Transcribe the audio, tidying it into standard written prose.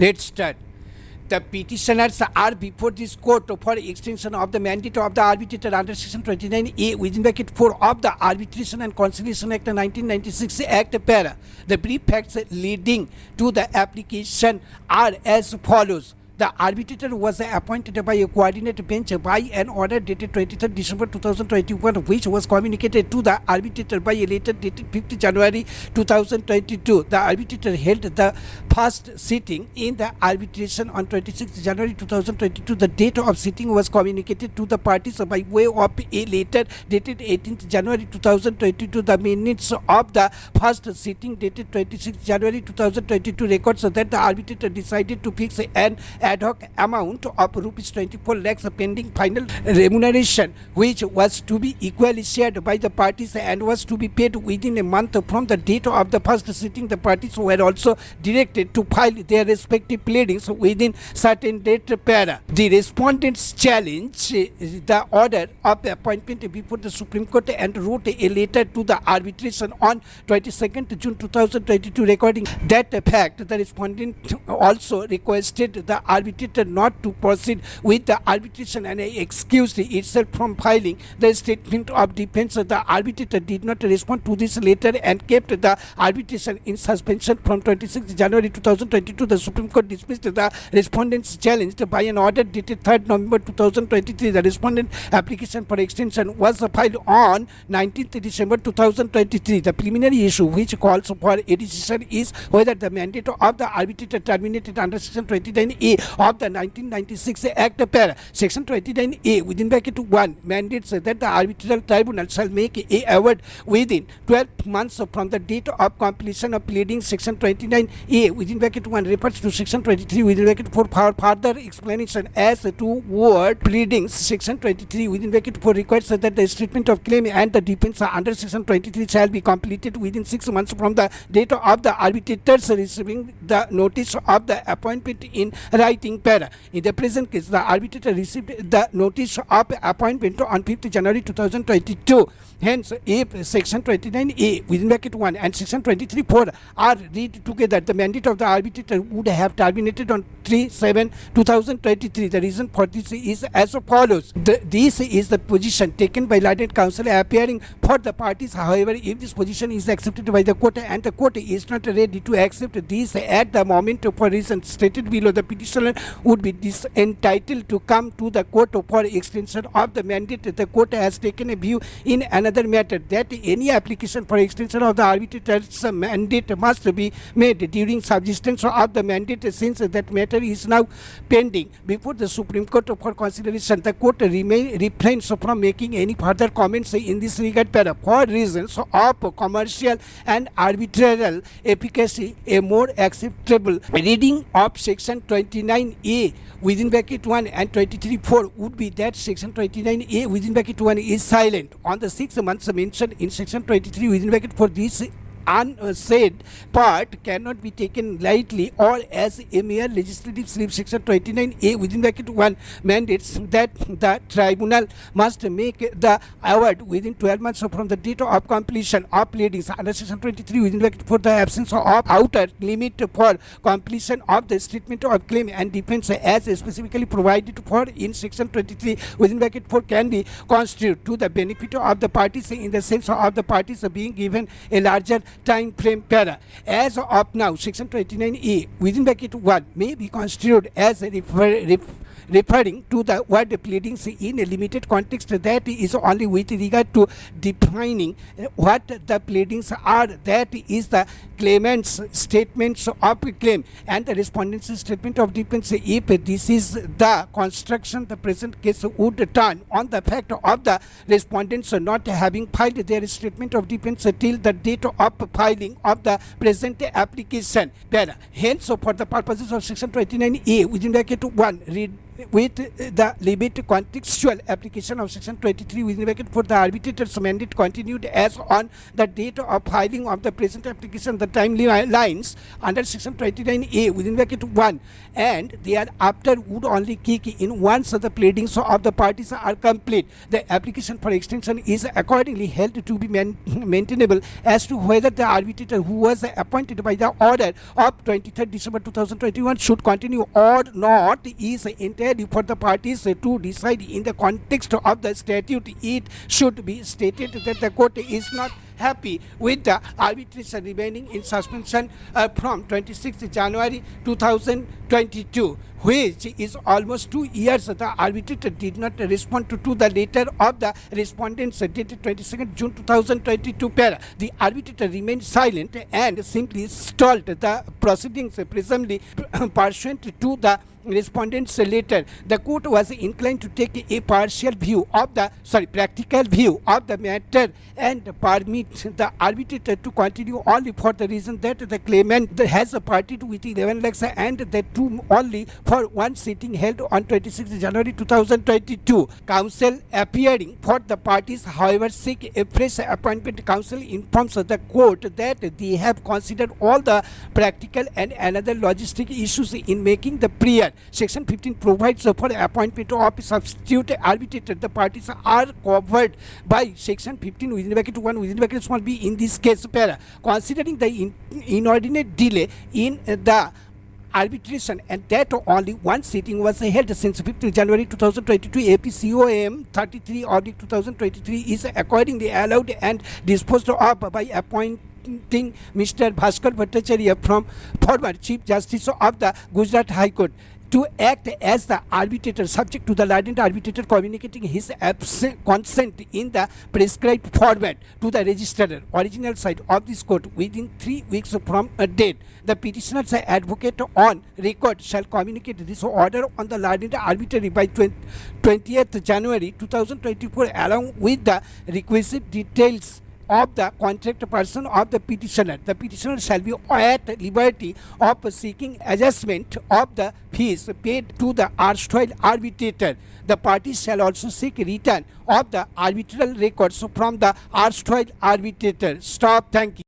Let's start. The petitioners are before this court for extension of the mandate of the arbitrator under section 29A within bracket 4 of the Arbitration and Conciliation Act 1996 Act para. The brief facts leading to the application are as follows. The arbitrator was appointed by a coordinate bench by an order dated 23rd December 2021, which was communicated to the arbitrator by a letter dated 5th January 2022. The arbitrator held the first sitting in the arbitration on 26th January 2022. The date of sitting was communicated to the parties by way of a letter dated 18th January 2022. The minutes of the first sitting dated 26th January 2022 records that the arbitrator decided to fix an ad hoc amount of rupees 24 lakhs pending final remuneration, which was to be equally shared by the parties and was to be paid within a month from the date of the first sitting. The parties were also directed to file their respective pleadings within certain date para. The respondents challenged the order of appointment before the Supreme Court and wrote a letter to the arbitration on 22nd June 2022 recording that fact. The respondent also requested the arbitrator not to proceed with the arbitration and excused itself from filing the statement of defense. The arbitrator did not respond to this letter and kept the arbitration in suspension from 26 January 2022. The Supreme Court dismissed the respondent's challenge by an order dated 3rd November 2023. The respondent application for extension was filed on 19th December 2023. The preliminary issue which calls for a decision is whether the mandate of the arbitrator terminated under section 29A of the 1996 Act para. Section 29A within bracket 1 mandates that the arbitral tribunal shall make a award within 12 months from the date of completion of pleadings. Section 29A within bracket 1 refers to section 23 within bracket 4 for further explanation as to word pleadings. Section 23 within bracket 4 requires that the statement of claim and the defense under section 23 shall be completed within 6 months from the date of the arbitrators receiving the notice of the appointment in writing para. In the present case, the arbitrator received the notice of appointment on 5th January 2022. Hence, if section 29A within bracket 1 and section 23(4) are read together, the mandate of the arbitrator would have terminated on 3/7/2023. The reason for this is as follows. This is the position taken by learned counsel appearing for the parties. However, if this position is accepted by the court and the court is not ready to accept this at the moment for reasons stated below, the petitioner would be entitled to come to the court for extension of the mandate. The court has taken a view in another matter that any application for extension of the arbitrator's mandate must be made during subsistence of the mandate. Since that matter is now pending before the Supreme Court for consideration, the court refrains from making any further comments in this regard para. For reasons of commercial and arbitral efficacy, a more acceptable reading of section 29A within bracket 1 and 23(4) would be that section 29A within bracket 1 is silent on the 6 months mentioned in section 23 within bracket 4. This unsaid part cannot be taken lightly or as a mere legislative slip. Section 29A within bracket 1 mandates that the tribunal must make the award within 12 months from the date of completion of pleadings. Under section 23 within bracket 4, the absence of outer limit for completion of the statement of claim and defense as specifically provided for in section 23 within bracket 4 can be construed to the benefit of the parties in the sense of the parties being given a larger time frame para. As of now, section 29A within bracket 1 may be construed as referring to the word pleadings in a limited context, that is only with regard to defining what the pleadings are, that is the claimant's statements of claim and the respondent's statement of defense. If this is the construction, the present case would turn on the fact of the respondents not having filed their statement of defense till the date of filing of the present application para. Hence, for the purposes of section 29A within bracket 1, with the limit contextual application of section 23 within bracket for the arbitrator's mandate continued as on the date of filing of the present application, the timelines under section 29A within bracket 1 and thereafter would only kick in once the pleadings of the parties are complete. The application for extension is accordingly held to be maintainable as to whether the arbitrator who was appointed by the order of 23rd December 2021 should continue or not is entirely for the parties to decide. In the context of the statute, it should be stated that the court is not happy with the arbitration remaining in suspension from 26th January 2022, which is almost 2 years. The arbitrator did not respond to the letter of the respondents dated 22nd June 2022. The arbitrator remained silent and simply stalled the proceedings, presumably pursuant to the respondents' letter. The court was inclined to take a practical view of the matter and permit the arbitrator to continue only for the reason that the claimant has partied with 11 lakhs and that too only for one sitting held on 26 January 2022. Counsel appearing for the parties, however, seek a fresh appointment. Counsel informs the court that they have considered all the practical and another logistic issues in making the prayer. Section 15 provides for appointment of a substitute arbitrator. The parties are covered by section 15 within bracket 1 within bracket small b in this case. Considering the inordinate delay in the arbitration and that only one sitting was held since 5th January 2022, APCOM 33/2023 is accordingly allowed and disposed of by appointing Mr. Bhaskar Bhattacharya from former Chief Justice of the Gujarat High Court to act as the arbitrator, subject to the litigant arbitrator communicating his consent in the prescribed format to the registrar, original side of this court within 3 weeks from a date. The petitioner's advocate on record shall communicate this order on the litigant arbitrator by 20th January 2024 along with the requisite details of the contract person of the petitioner. The petitioner shall be at liberty of seeking adjustment of the fees paid to the erstwhile arbitrator. The parties shall also seek return of the arbitral records from the erstwhile arbitrator. Stop. Thank you.